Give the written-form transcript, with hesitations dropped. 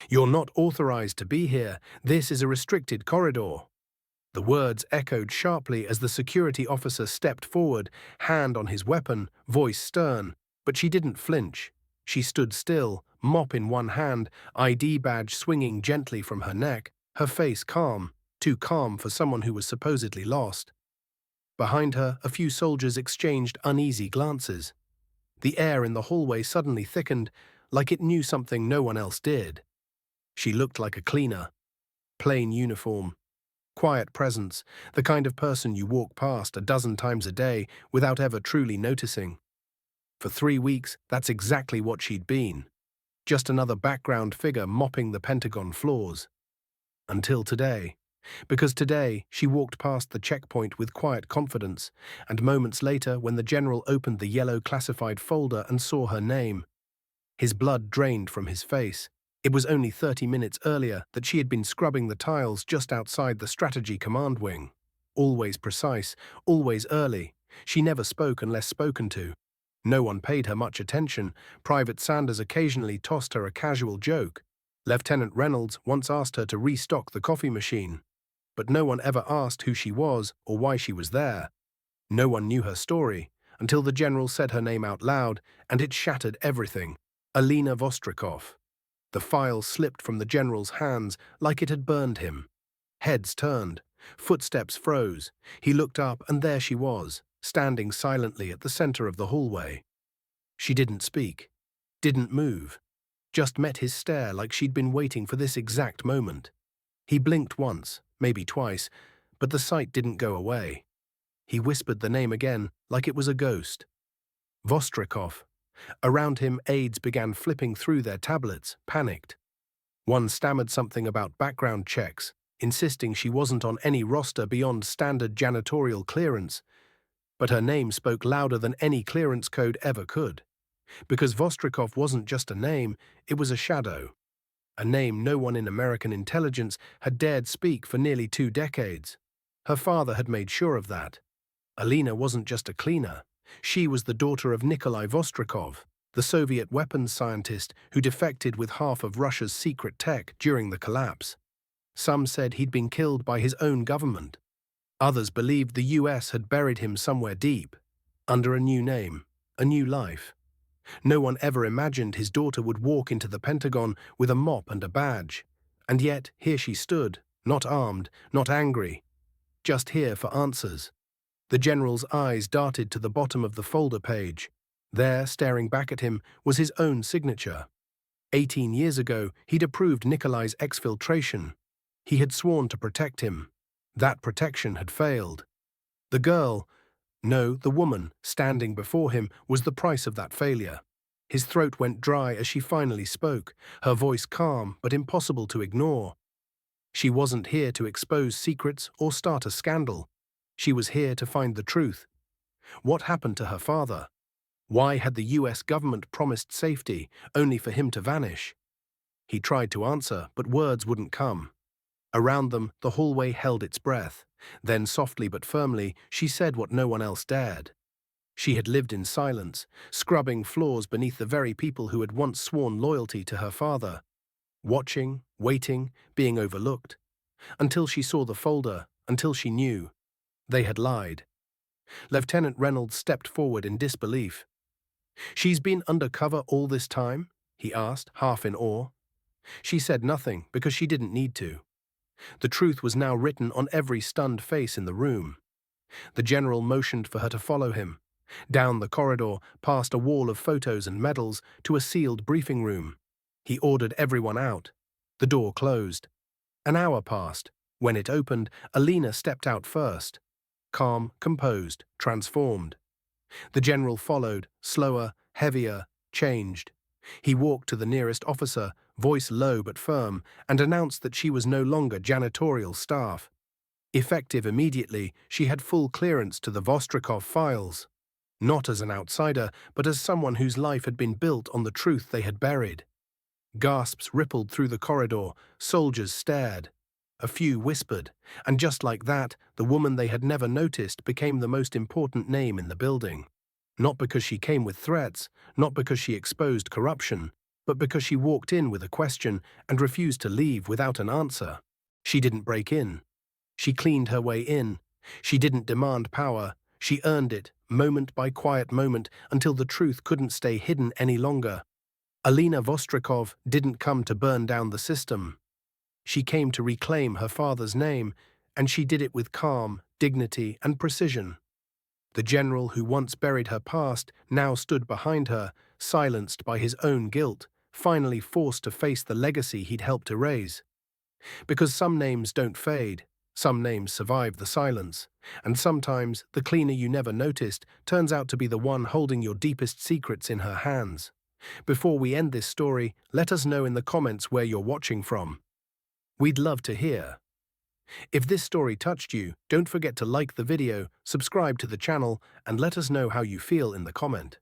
"You're not authorized to be here. This is a restricted corridor." The words echoed sharply as the security officer stepped forward, hand on his weapon, voice stern. But she didn't flinch. She stood still, mop in one hand, ID badge swinging gently from her neck, her face calm, too calm for someone who was supposedly lost. Behind her, a few soldiers exchanged uneasy glances. The air in the hallway suddenly thickened, like it knew something no one else did. She looked like a cleaner. Plain uniform. Quiet presence, the kind of person you walk past a dozen times a day without ever truly noticing. For 3 weeks, that's exactly what she'd been. Just another background figure mopping the Pentagon floors. Until today. Because today, she walked past the checkpoint with quiet confidence, and moments later when the general opened the yellow classified folder and saw her name, his blood drained from his face. It was only 30 minutes earlier that she had been scrubbing the tiles just outside the Strategy Command Wing. Always precise, always early. She never spoke unless spoken to. No one paid her much attention. Private Sanders occasionally tossed her a casual joke. Lieutenant Reynolds once asked her to restock the coffee machine. But no one ever asked who she was or why she was there. No one knew her story, until the general said her name out loud, and it shattered everything. Alina Vostrikov. The file slipped from the general's hands like it had burned him. Heads turned. Footsteps froze. He looked up, and there she was, standing silently at the center of the hallway. She didn't speak, didn't move, just met his stare like she'd been waiting for this exact moment. He blinked once, maybe twice, but the sight didn't go away. He whispered the name again, like it was a ghost. Vostrikov. Around him, aides began flipping through their tablets, panicked. One stammered something about background checks, insisting she wasn't on any roster beyond standard janitorial clearance. But her name spoke louder than any clearance code ever could. Because Vostrikov wasn't just a name, it was a shadow. A name no one in American intelligence had dared speak for nearly 2 decades. Her father had made sure of that. Alina wasn't just a cleaner. She was the daughter of Nikolai Vostrikov, the Soviet weapons scientist who defected with half of Russia's secret tech during the collapse. Some said he'd been killed by his own government. Others believed the US had buried him somewhere deep, under a new name, a new life. No one ever imagined his daughter would walk into the Pentagon with a mop and a badge. And yet, here she stood, not armed, not angry, just here for answers. The general's eyes darted to the bottom of the folder page. There, staring back at him, was his own signature. 18 years ago, he'd approved Nikolai's exfiltration. He had sworn to protect him. That protection had failed. The girl, no, the woman, standing before him was the price of that failure. His throat went dry as she finally spoke, her voice calm but impossible to ignore. She wasn't here to expose secrets or start a scandal. She was here to find the truth. What happened to her father? Why had the US government promised safety, only for him to vanish? He tried to answer, but words wouldn't come. Around them, the hallway held its breath. Then, softly but firmly, she said what no one else dared. She had lived in silence, scrubbing floors beneath the very people who had once sworn loyalty to her father. Watching, waiting, being overlooked. Until she saw the folder, until she knew. They had lied. Lieutenant Reynolds stepped forward in disbelief. "She's been undercover all this time?" he asked, half in awe. She said nothing because she didn't need to. The truth was now written on every stunned face in the room. The general motioned for her to follow him. Down the corridor, past a wall of photos and medals, to a sealed briefing room. He ordered everyone out. The door closed. An hour passed. When it opened, Alina stepped out first. Calm, composed, transformed. The general followed, slower, heavier, changed. He walked to the nearest officer, voice low but firm, and announced that she was no longer janitorial staff. Effective immediately, she had full clearance to the Vostrikov files. Not as an outsider, but as someone whose life had been built on the truth they had buried. Gasps rippled through the corridor, soldiers stared. A few whispered, and just like that, the woman they had never noticed became the most important name in the building. Not because she came with threats, not because she exposed corruption, but because she walked in with a question and refused to leave without an answer. She didn't break in. She cleaned her way in. She didn't demand power. She earned it, moment by quiet moment, until the truth couldn't stay hidden any longer. Alina Vostrikov didn't come to burn down the system. She came to reclaim her father's name, and she did it with calm, dignity, and precision. The general who once buried her past now stood behind her, silenced by his own guilt, finally forced to face the legacy he'd helped erase. Because some names don't fade, some names survive the silence, and sometimes the cleaner you never noticed turns out to be the one holding your deepest secrets in her hands. Before we end this story, let us know in the comments where you're watching from. We'd love to hear. If this story touched you, don't forget to like the video, subscribe to the channel, and let us know how you feel in the comment.